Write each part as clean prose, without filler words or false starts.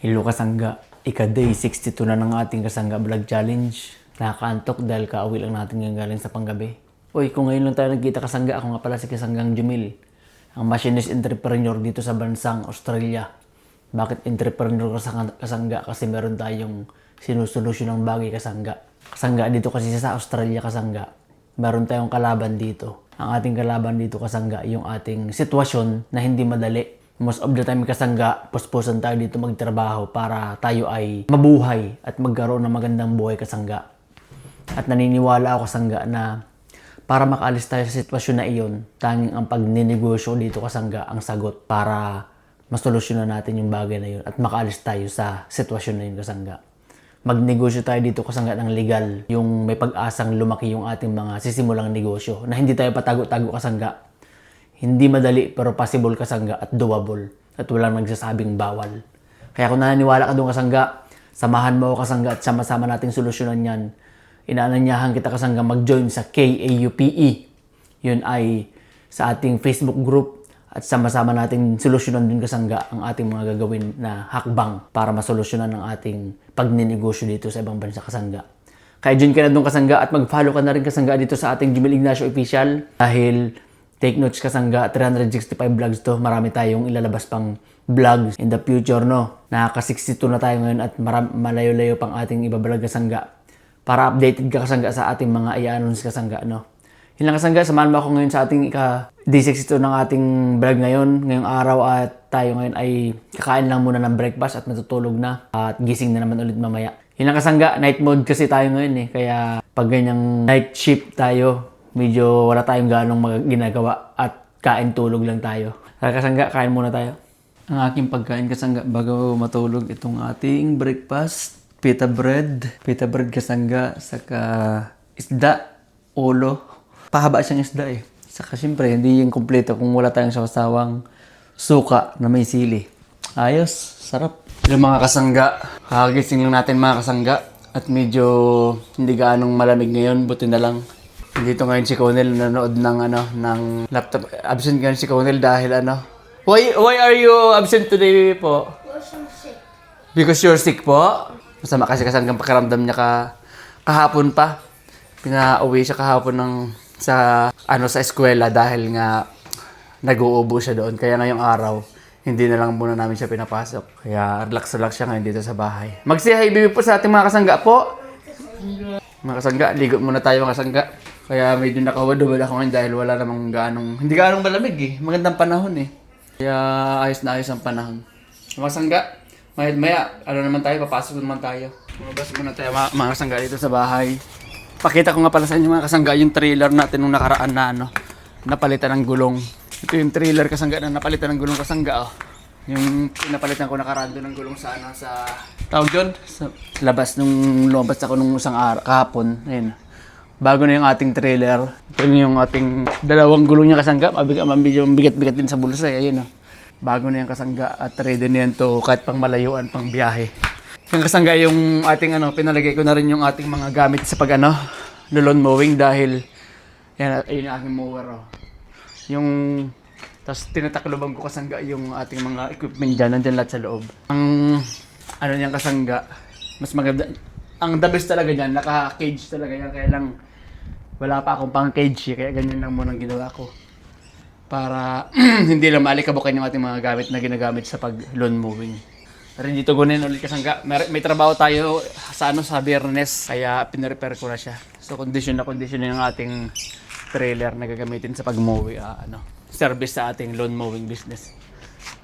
Hello kasangga, ika-day 62 na ng ating kasangga vlog challenge. Nakakaantok dahil kauwi lang natin ngayon galing sa panggabi. Uy, kung ngayon lang tayo nagkita kasangga, ako nga pala si Kasanggang Jumil, ang machinist entrepreneur dito sa bansang Australia. Bakit entrepreneur kasangga? Kasi meron tayong sinusolusyon ng bagay kasangga. Kasangga dito kasi sa Australia kasangga. Meron tayong kalaban dito. Ang ating kalaban dito kasangga, yung ating sitwasyon na hindi madali. Most of the time kasangga, puspusan tayo dito magtrabaho para tayo ay mabuhay at magkaroon ng magandang buhay kasangga. At naniniwala ako kasangga na para makaalis tayo sa sitwasyon na iyon, tanging ang pagninegosyo dito kasangga ang sagot para masolusyonan natin yung bagay na yun at makaalis tayo sa sitwasyon na yun kasangga. Magnegosyo tayo dito kasangga ng legal, yung may pag-asang lumaki yung ating mga sisimulang negosyo na hindi tayo patago-tago kasangga. Hindi madali pero possible kasangga at doable at walang nagsasabing bawal. Kaya kung naniniwala ka doon kasangga, samahan mo ako kasangga at sama-sama nating solusyonan yan. Inaanyayahan kita kasangga mag-join sa KAUPE. Yun ay sa ating Facebook group at sama-sama nating solusyonan din kasangga ang ating mga gagawin na hakbang para masolusyonan ang ating pagninegosyo dito sa ibang bansa kasangga. Kaya join ka na doon kasangga at mag-follow ka na rin kasangga dito sa ating Jumil Ignacio Official dahil take notes kasangga, 365 vlogs to. Marami tayong ilalabas pang vlogs in the future, no? Nakaka-62 na tayo ngayon at malayo-layo pang ating ibablog kasangga. Para updated ka kasangga sa ating mga i-announce kasangga, no? Yun lang kasangga, samahan mo ako ngayon sa ating ika-day 62 ng ating vlog ngayon. Ngayong araw at tayo ngayon ay kakain lang muna ng breakfast at matutulog na. At gising na naman ulit mamaya. Yun lang kasangga, night mode kasi tayo ngayon eh. Kaya pag ganyang night shift tayo, medyo wala tayong ganong ginagawa at kain-tulog lang tayo. Kaya kasangga, kain muna tayo. Ang aking pagkain kasangga bago matulog itong ating breakfast. Pita bread kasangga, saka isda, ulo. Pahaba siyang isda eh. Saka syempre, hindi yung kumpleto kung wala tayong sawsawang suka na may sili. Ayos, sarap. Yung mga kasangga, kakagising lang natin mga kasangga. At medyo hindi gaanong malamig ngayon, buti na lang. Dito ngayon si Conel nanood ng laptop. Absent ngayon si Conel dahil Why are you absent today po? Because I'm sick. Because you're sick po? Masama kasi hanggang pakiramdam niya kahapon pa. Pinauwi siya kahapon sa eskwela dahil nga nag-uubo siya doon. Kaya ngayong araw, hindi na lang muna namin siya pinapasok. Kaya relax siya ngayon dito sa bahay. Mag-say hi baby po sa ating mga kasangga po. Mga kasangga, ligo muna tayo mga kasangga. Kaya medyo nakawad-wad ako ngayon dahil wala namang hindi ganong malamig eh. Magandang panahon eh. Kaya ayos na ayos ang panahon. Mga kasangga, maya, naman tayo, papasok naman tayo. Mabas muna tayo mga kasangga dito sa bahay. Pakita ko nga pala sa inyo mga kasangga yung trailer natin nung nakaraan na napalitan ng gulong. Ito yung trailer kasangga na napalitan ng gulong kasangga oh. Yung pinapalitan ko nakaraan doon ng gulong sa tawag yun? Sa labas nung lumabas ako nung isang kahapon. Ayun. Bago na yung ating trailer. Ito yung ating dalawang gulong niya kasangga. Mabigat-bigat din sa bulsa eh. Ayun oh. Bago na yung kasangga at ready na yan to kahit pang malayuan, pang biyahe. Yung kasangga yung ating pinalagay ko na rin yung ating mga gamit sa pag lawn mowing dahil yan ayun yung aking mower oh. Yung tapos tinatakloban ko kasangga yung ating mga equipment dyan, nandyan lahat sa loob. Ang niyan kasangga, mas maganda. Ang the best talaga dyan, naka-cage talaga yan. Kaya lang, wala pa akong pang-cage kaya ganyan lang muna ang ginawa ko. Para hindi lang maalikabukan yung ating mga gamit na ginagamit sa pag-lawn mowing. Rin dito gunin ulit kasangga. May trabaho tayo sa Biyernes, kaya pinrepair ko na siya. So condition na yung ating trailer na gagamitin sa pag-mowing, service sa ating lawn mowing business.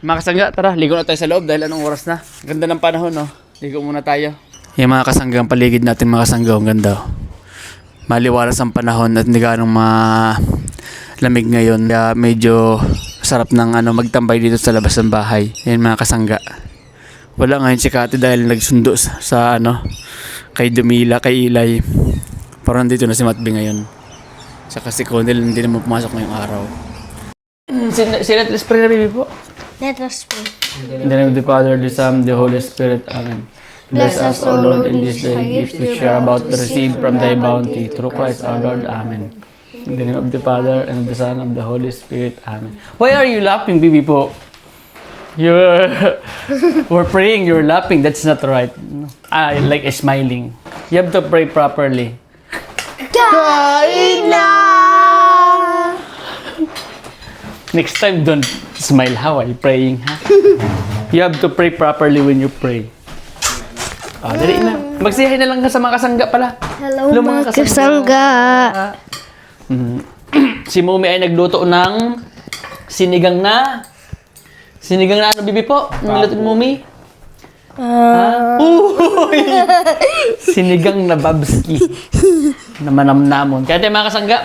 Mga kasangga, tara, ligo na tayo sa loob dahil anong oras na. Ganda ng panahon, no? Ligo muna tayo. Yung mga kasangga, ang paligid natin mga kasangga, ang ganda. Maliwalas ang panahon at hindi ganong malamig ngayon. Kaya medyo sarap ng magtambay dito sa labas ng bahay. Yan mga kasangga. Wala ngayon si Kati dahil nagsundo sa kay Dumila, kay Ilay. Parang dito na si Matbi ngayon. Saka si Conel hindi na pumasok ngayong araw. Let's pray na baby po. Let us pray. In the name of the Father, the Son, the Holy Spirit. Amen. Bless us, O Lord, in this day, gifts which we are about to receive from thy bounty, through Christ our Lord. Amen. In the name of the Father, and of the Son, and of the Holy Spirit. Amen. Why are you laughing, baby po? We're praying, you're laughing. That's not right. Like smiling. You have to pray properly. Kain na! Next time, don't smile. How are you praying, ha? You have to pray properly when you pray. Dali na. Magsiyahin na lang ka sa mga kasangga pala. Hello, mga kasangga. Si Mumi ay nagluto ng sinigang na ano, bibi po? Niluto ni Mumi? Uy! Sinigang na babski. Na manamnamon. Kaya tayo mga kasangga,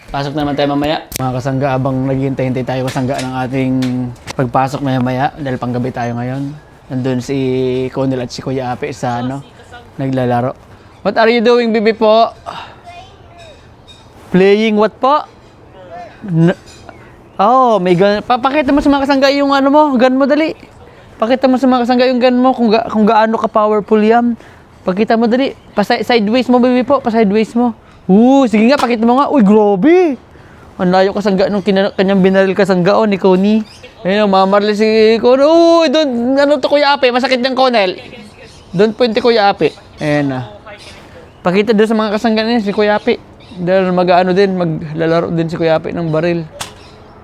pasok na naman tayo mamaya. Mga kasangga, abang naghihintay-hintay tayo kasangga ng ating pagpasok maya-maya dahil panggabi tayo ngayon. Nandun si Conel at si Kuya Ape sa naglalaro. What are you doing, bibi po? Playing what po? May gun. Pakita mo sa mga kasangga yung ano mo, gun mo dali. Pakita mo sa mga kasangga yung gun mo kung gaano ka powerful yan. Pakita mo dali. Sideways mo, bibi po. Pa-sideways mo. Sige nga, pakita mo nga. Uy, grabe. Ang layo kasangga nung kanyang binaril kasangga ni Connie. Ayun, mamarli si Connie. Uy, doon, ano to Kuya Ape? Masakit ng Conel. Doon pwede Kuya Ape. Ayan na. Pakita doon sa mga kasangga niya si Kuya Ape. Dahil maglalaro din si Kuya Ape ng baril.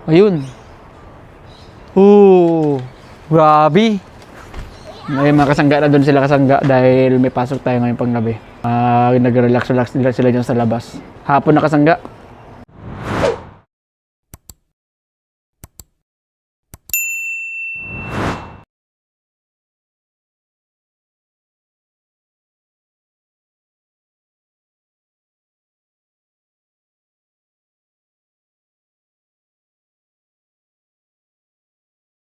Ayun. Grabe. Ay, mga kasangga na doon sila kasangga dahil may pasok tayo ngayong panggabi. Nag-relax sila dyan sa labas. Hapon na kasangga.